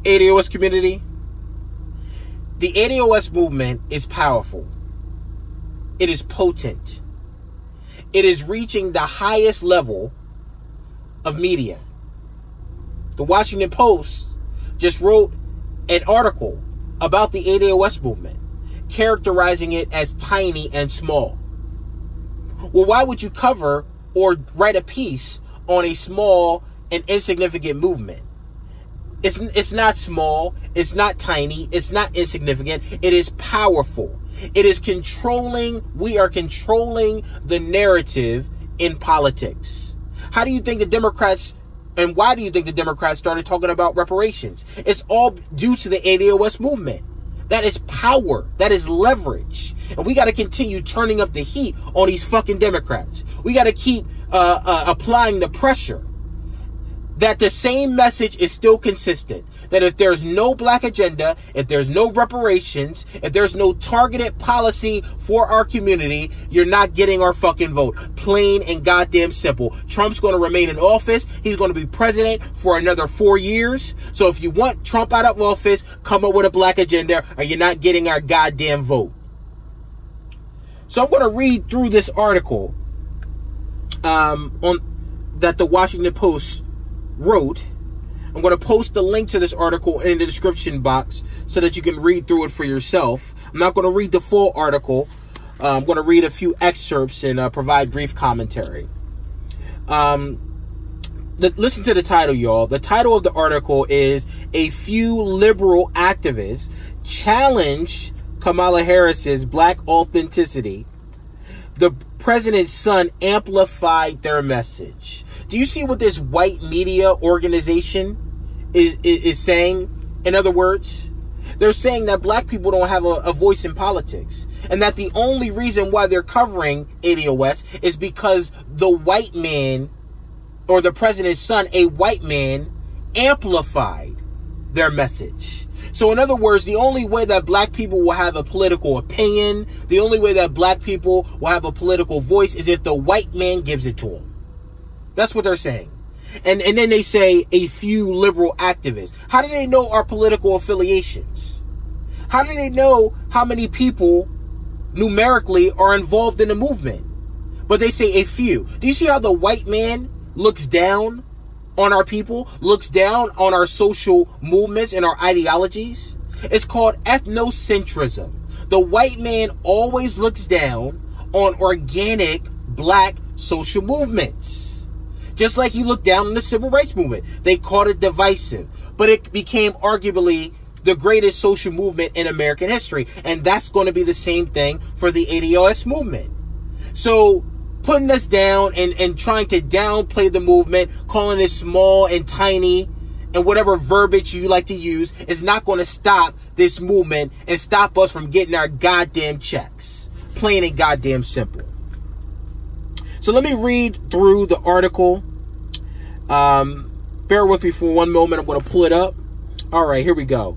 ADOS community, the ADOS movement is powerful. It is potent. It is reaching the highest level of media. The Washington Post just wrote an article about the ADOS movement, characterizing it as tiny and small. Well, why would you cover or write a piece on a small and insignificant movement? It's not small, it's not tiny, it's not insignificant, it is powerful. It is controlling, we are controlling the narrative in politics. How do you think the Democrats, and why do you think the Democrats started talking about reparations? It's all due to the ADOS movement. That is power. That is leverage. And we got to continue turning up the heat on these fucking Democrats. We got to keep applying the pressure that the same message is still consistent. That if there's no black agenda, if there's no reparations, if there's no targeted policy for our community, you're not getting our fucking vote. Plain and goddamn simple. Trump's going to remain in office. He's going to be president for another 4 years. So if you want Trump out of office, come up with a black agenda or you're not getting our goddamn vote. So I'm going to read through this article that the Washington Post wrote. I'm going to post the link to this article in the description box so that you can read through it for yourself. I'm not going to read the full article. I'm going to read a few excerpts and provide brief commentary. Listen to the title, y'all. The title of the article is "A Few Liberal Activists Challenge Kamala Harris's Black Authenticity. The president's son amplified their message." Do you see what this white media organization is saying? In other words, they're saying that black people don't have a voice in politics, and that the only reason why they're covering ADOS is because the white man, or the president's son, a white man, amplified their message. So in other words, the only way that black people will have a political opinion, the only way that black people will have a political voice is if the white man gives it to them. That's what they're saying. And then they say a few liberal activists. How do they know our political affiliations? How do they know how many people numerically are involved in the movement? But they say a few. Do you see how the white man looks down on our people, looks down on our social movements and our ideologies? It's called ethnocentrism. The white man always looks down on organic black social movements. Just like he looked down on the civil rights movement. They called it divisive, but it became arguably the greatest social movement in American history. And that's going to be the same thing for the ADOS movement. So putting us down and trying to downplay the movement, calling it small and tiny, and whatever verbiage you like to use, is not going to stop this movement and stop us from getting our goddamn checks. Plain and goddamn simple. So let me read through the article. Bear with me for one moment. I'm going to pull it up. All right, here we go.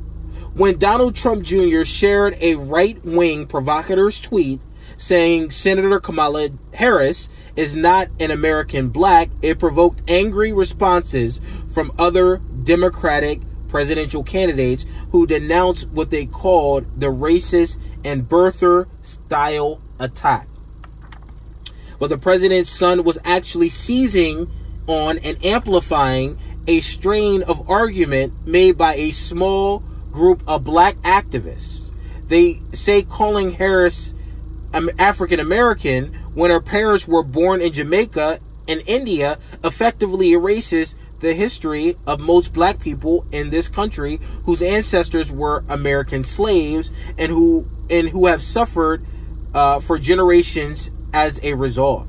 When Donald Trump Jr. shared a right-wing provocateur's tweet saying Senator Kamala Harris is not an American black, it provoked angry responses from other Democratic presidential candidates who denounced what they called the racist and birther-style attack. But the president's son was actually seizing on and amplifying a strain of argument made by a small group of black activists. They say calling Harris African American when her parents were born in Jamaica and India effectively erases the history of most black people in this country whose ancestors were American slaves and who have suffered for generations as a result.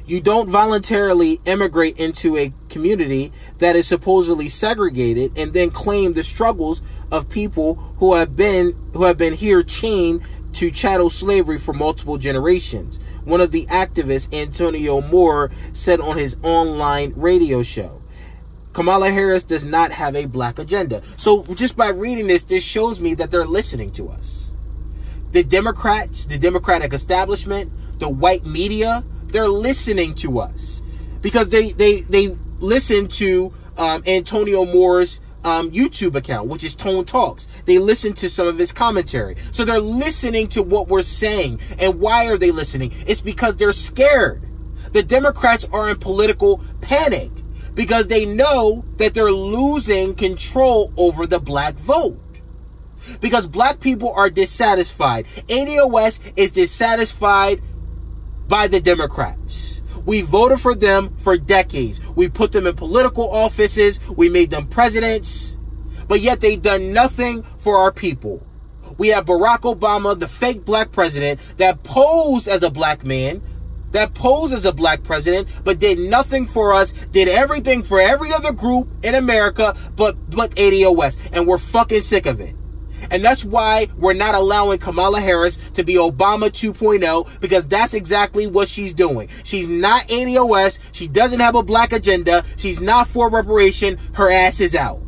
You don't voluntarily immigrate into a community that is supposedly segregated and then claim the struggles of people who have been here chained to chattel slavery for multiple generations. One of the activists, Antonio Moore, said on his online radio show. Kamala Harris does not have a black agenda. So just by reading this shows me that they're listening to us. The Democrats, the Democratic establishment, the white media, they're listening to us because they listen to Antonio Moore's YouTube account, which is Tone Talks. They listen to some of his commentary. So they're listening to what we're saying. And why are they listening? It's because they're scared. The Democrats are in political panic because they know that they're losing control over the black vote. Because black people are dissatisfied. ADOS is dissatisfied by the Democrats. We voted for them for decades. We put them in political offices. We made them presidents. But yet they've done nothing for our people. We have Barack Obama, the fake black president that posed as a black man, that posed as a black president, but did nothing for us, did everything for every other group in America but ADOS. And we're fucking sick of it. And that's why we're not allowing Kamala Harris to be Obama 2.0, because that's exactly what she's doing. She's not ADOS. She doesn't have a black agenda. She's not for reparation. Her ass is out.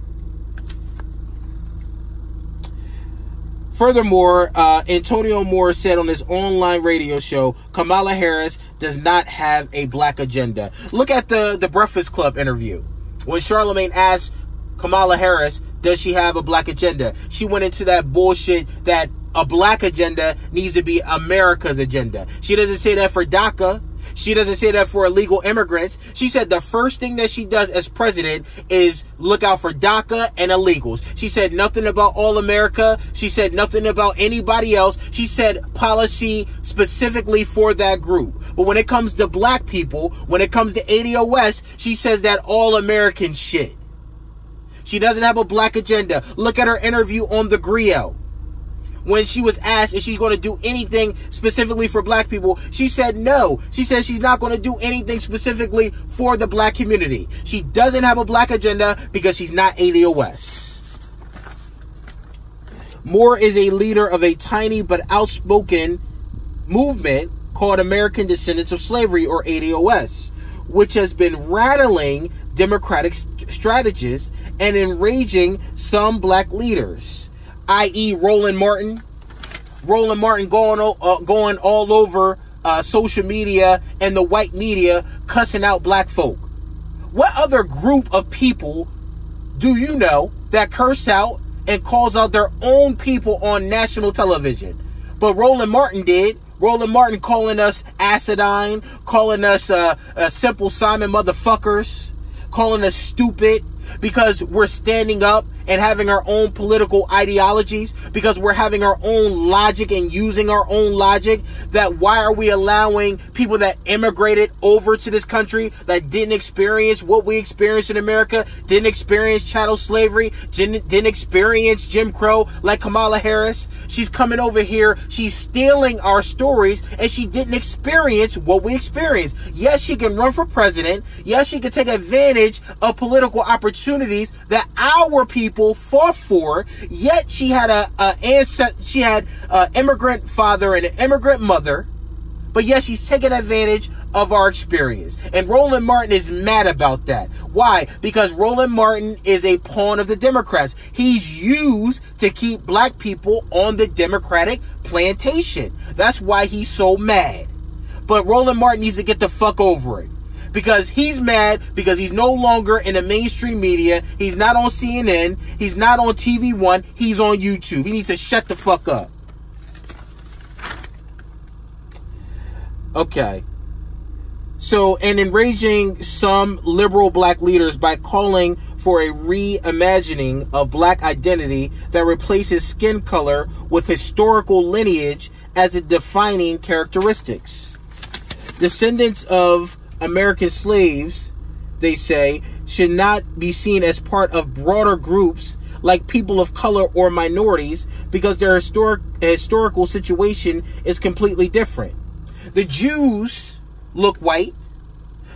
Furthermore, Antonio Moore said on his online radio show, Kamala Harris does not have a black agenda. Look at the Breakfast Club interview. When Charlemagne asked Kamala Harris, does she have a black agenda? She went into that bullshit that a black agenda needs to be America's agenda. She doesn't say that for DACA. She doesn't say that for illegal immigrants. She said the first thing that she does as president is look out for DACA and illegals. She said nothing about All America. She said nothing about anybody else. She said policy specifically for that group. But when it comes to black people, when it comes to ADOS, she says that all American shit. She doesn't have a black agenda. Look at her interview on The Griot. When she was asked if she's going to do anything specifically for black people, she said no. She said she's not going to do anything specifically for the black community. She doesn't have a black agenda because she's not ADOS. Moore is a leader of a tiny but outspoken movement called American Descendants of Slavery, or ADOS, which has been rattling Democratic strategists and enraging some black leaders, i.e. Roland Martin. Roland Martin going all over social media and the white media cussing out black folk. What other group of people do you know that curse out and calls out their own people on national television? But Roland Martin did. Roland Martin calling us acidine, calling us simple Simon motherfuckers, calling us stupid because we're standing up and having our own political ideologies, because we're having our own logic and using our own logic. That why are we allowing people that immigrated over to this country that didn't experience what we experienced in America, didn't experience chattel slavery, didn't experience Jim Crow, like Kamala Harris? She's coming over here, she's stealing our stories, and she didn't experience what we experienced. Yes, she can run for president. Yes, she can take advantage of political opportunities that our people fought for, yet she had an immigrant father and an immigrant mother, but yet she's taking advantage of our experience. And Roland Martin is mad about that. Why? Because Roland Martin is a pawn of the Democrats. He's used to keep black people on the Democratic plantation. That's why he's so mad. But Roland Martin needs to get the fuck over it. Because he's mad because he's no longer in the mainstream media. He's not on CNN. He's not on TV One. He's on YouTube. He needs to shut the fuck up. Okay. So, and enraging some liberal black leaders by calling for a reimagining of black identity that replaces skin color with historical lineage as a defining characteristics. Descendants of American slaves, they say, should not be seen as part of broader groups like people of color or minorities because their historical situation is completely different. The Jews look white.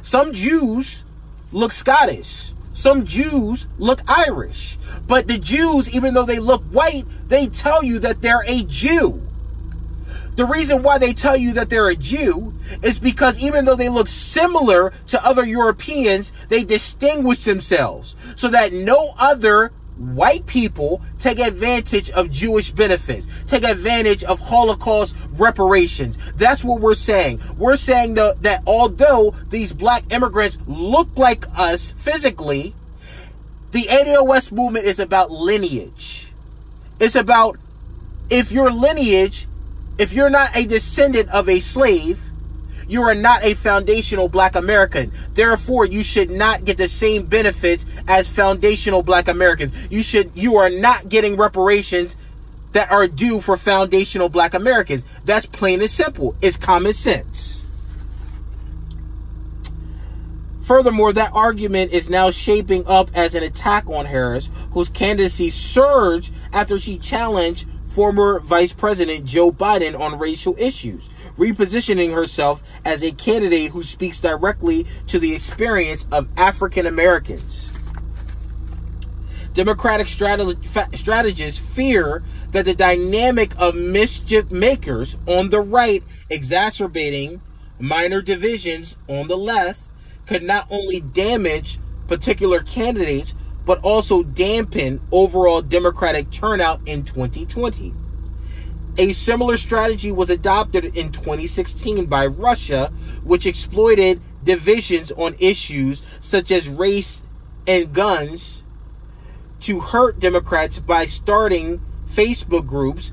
Some Jews look Scottish. Some Jews look Irish. But the Jews, even though they look white, they tell you that they're a Jew. The reason why they tell you that they're a Jew is because even though they look similar to other Europeans, they distinguish themselves so that no other white people take advantage of Jewish benefits, take advantage of Holocaust reparations. That's what we're saying. We're saying that although these black immigrants look like us physically, The ADOS movement is about lineage. It's about, if your lineage, if you're not a descendant of a slave, you are not a foundational Black American. Therefore, you should not get the same benefits as foundational Black Americans. You are not getting reparations that are due for foundational Black Americans. That's plain and simple. It's common sense. Furthermore, that argument is now shaping up as an attack on Harris, whose candidacy surged after she challenged former Vice President Joe Biden on racial issues, repositioning herself as a candidate who speaks directly to the experience of African Americans. Democratic strategists fear that the dynamic of mischief makers on the right exacerbating minor divisions on the left could not only damage particular candidates, but also dampen overall Democratic turnout in 2020. A similar strategy was adopted in 2016 by Russia, which exploited divisions on issues such as race and guns to hurt Democrats by starting Facebook groups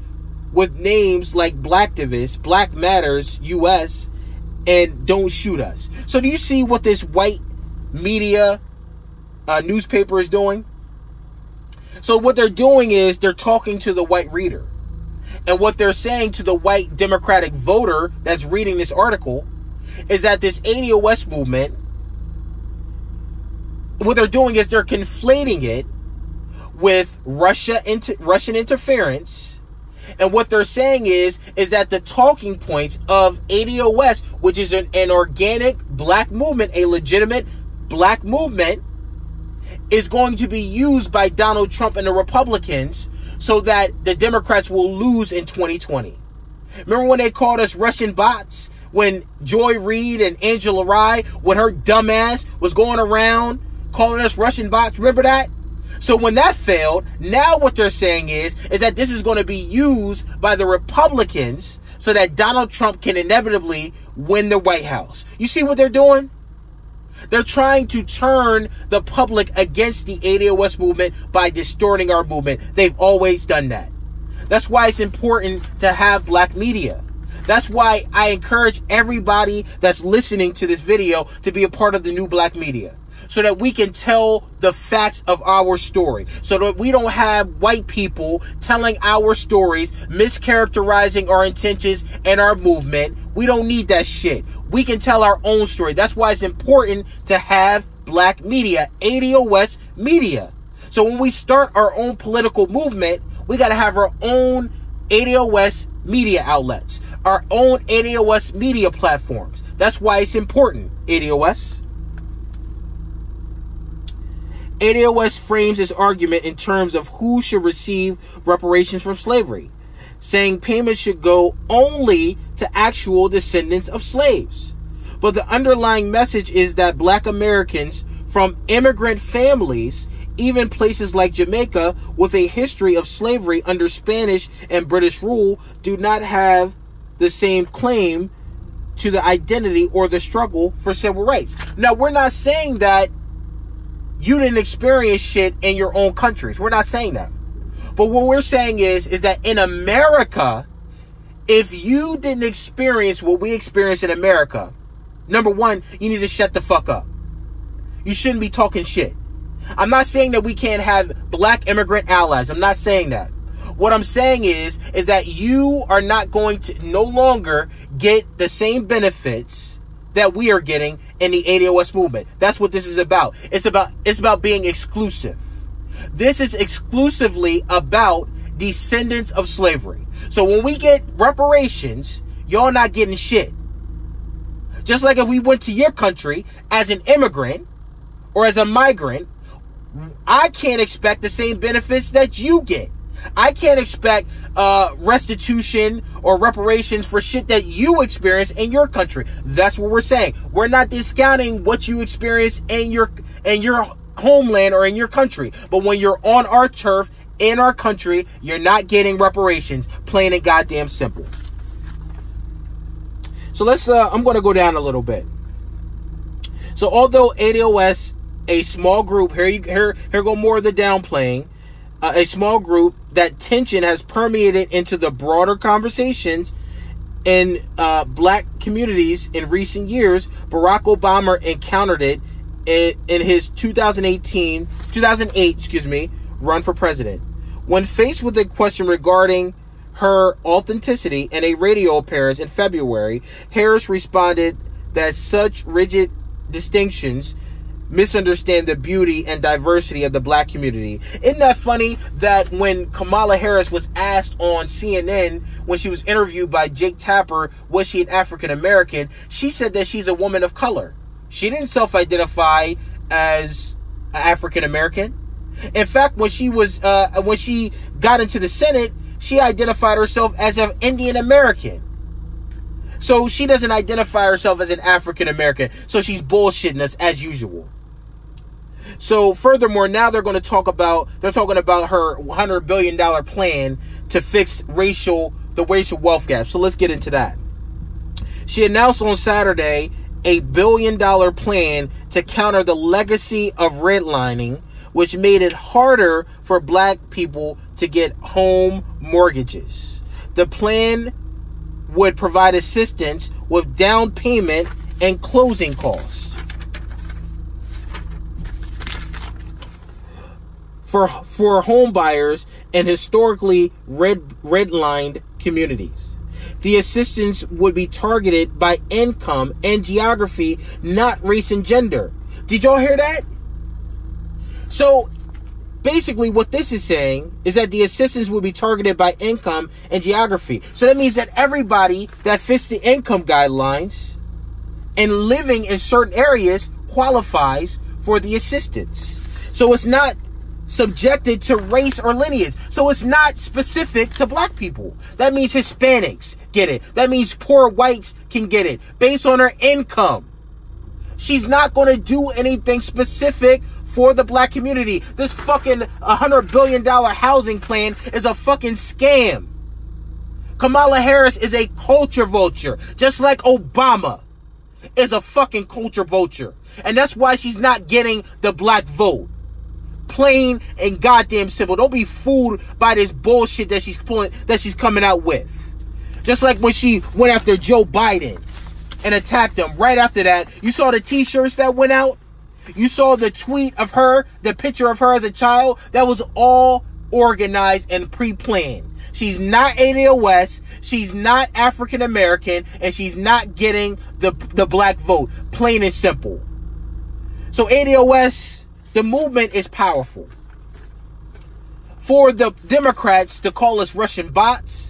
with names like Blacktivist, Black Matters US, and Don't Shoot Us. So do you see what this white media newspaper is doing? So what they're doing is they're talking to the white reader. And what they're saying to the white Democratic voter that's reading this article is that this ADOS movement, what they're doing is they're conflating it with Russian interference. And what they're saying is that the talking points of ADOS, which is an organic Black movement, a legitimate Black movement, is going to be used by Donald Trump and the Republicans so that the Democrats will lose in 2020. Remember when they called us Russian bots? When Joy Reid and Angela Rye, when her dumbass was going around calling us Russian bots? Remember that? So when that failed, now what they're saying is that this is going to be used by the Republicans so that Donald Trump can inevitably win the White House. You see what they're doing? They're trying to turn the public against the ADOS movement by distorting our movement. They've always done that. That's why it's important to have Black media. That's why I encourage everybody that's listening to this video to be a part of the new Black media, so that we can tell the facts of our story, so that we don't have white people telling our stories, mischaracterizing our intentions and our movement. We don't need that shit. We can tell our own story. That's why it's important to have Black media, ADOS media. So when we start our own political movement, we got to have our own ADOS media outlets, our own ADOS media platforms. That's why it's important, ADOS. ADOS frames its argument in terms of who should receive reparations from slavery, saying payments should go only to actual descendants of slaves. But the underlying message is that Black Americans from immigrant families, even places like Jamaica with a history of slavery under Spanish and British rule, do not have the same claim to the identity or the struggle for civil rights. Now, we're not saying that you didn't experience shit in your own countries. We're not saying that. But what we're saying is that in America, if you didn't experience what we experienced in America, number one, you need to shut the fuck up. You shouldn't be talking shit. I'm not saying that we can't have Black immigrant allies. I'm not saying that. What I'm saying is that you are not going to no longer get the same benefits that we are getting in the ADOS movement. That's what this is about. It's about being exclusive. This is exclusively about descendants of slavery. So when we get reparations, y'all not getting shit. Just like if we went to your country as an immigrant or as a migrant, I can't expect the same benefits that you get. I can't expect restitution or reparations for shit that you experience in your country. That's what we're saying. We're not discounting what you experience in your homeland or in your country. But when you're on our turf, in our country, you're not getting reparations. Plain and goddamn simple. So I'm going to go down a little bit. So although ADOS a small group, here go more of the downplaying, a small group, that tension has permeated into the broader conversations in black communities in recent years. Barack Obama encountered it in his 2008 run for president. When faced with a question regarding her authenticity in a radio appearance in February, Harris responded that such rigid distinctions misunderstand the beauty and diversity of the black community. Isn't that funny that when Kamala Harris was asked on CNN, when she was interviewed by Jake Tapper, was she an African American, she said that she's a woman of color. She didn't self-identify as African American. In fact, when she got into the Senate, she identified herself as an Indian American. So she doesn't identify herself as an African American. So she's bullshitting us as usual. So furthermore, now they're talking about her $100 billion plan to fix the racial wealth gap. So let's get into that. She announced on Saturday a $1 billion plan to counter the legacy of redlining, which made it harder for black people to get home mortgages. The plan would provide assistance with down payment and closing costs for home buyers in historically redlined communities. The assistance would be targeted by income and geography, not race and gender. Did y'all hear that? So basically what this is saying is that the assistance will be targeted by income and geography. So that means that everybody that fits the income guidelines and living in certain areas qualifies for the assistance. So it's not subjected to race or lineage. So it's not specific to black people. That means Hispanics get it. That means poor whites can get it based on their income. She's not going to do anything specific for the black community. This fucking $100 billion housing plan is a fucking scam. Kamala Harris is a culture vulture, just like Obama is a fucking culture vulture. And that's why she's not getting the black vote. Plain and goddamn simple. Don't be fooled by this bullshit that she's coming out with. Just like when she went after Joe Biden and attacked him. Right after that, you saw the t-shirts that went out. You saw the tweet of her, the picture of her as a child. That was all organized and pre-planned. She's not ADOS. She's not African American, and she's not getting the black vote. Plain and simple. So ADOS, the movement is powerful. For the Democrats to call us Russian bots,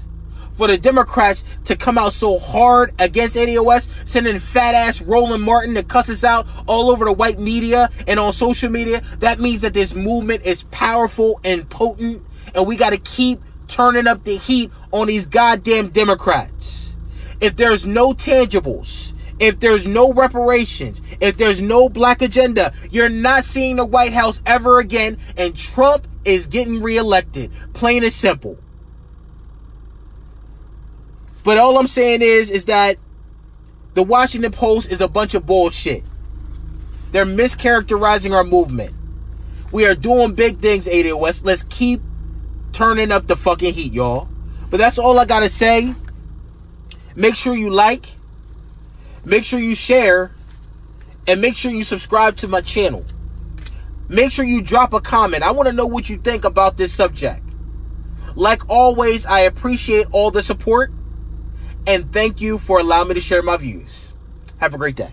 for the Democrats to come out so hard against ADOS, sending fat ass Roland Martin to cuss us out all over the white media and on social media, that means that this movement is powerful and potent, and we got to keep turning up the heat on these goddamn Democrats. If there's no tangibles, if there's no reparations, if there's no black agenda, you're not seeing the White House ever again, and Trump is getting reelected. Plain and simple. But all I'm saying is that the Washington Post is a bunch of bullshit. They're mischaracterizing our movement. We are doing big things, ADOS. Let's keep turning up the fucking heat, y'all. But that's all I gotta say. Make sure you like, make sure you share, and make sure you subscribe to my channel. Make sure you drop a comment. I want to know what you think about this subject. Like always, I appreciate all the support. And thank you for allowing me to share my views. Have a great day.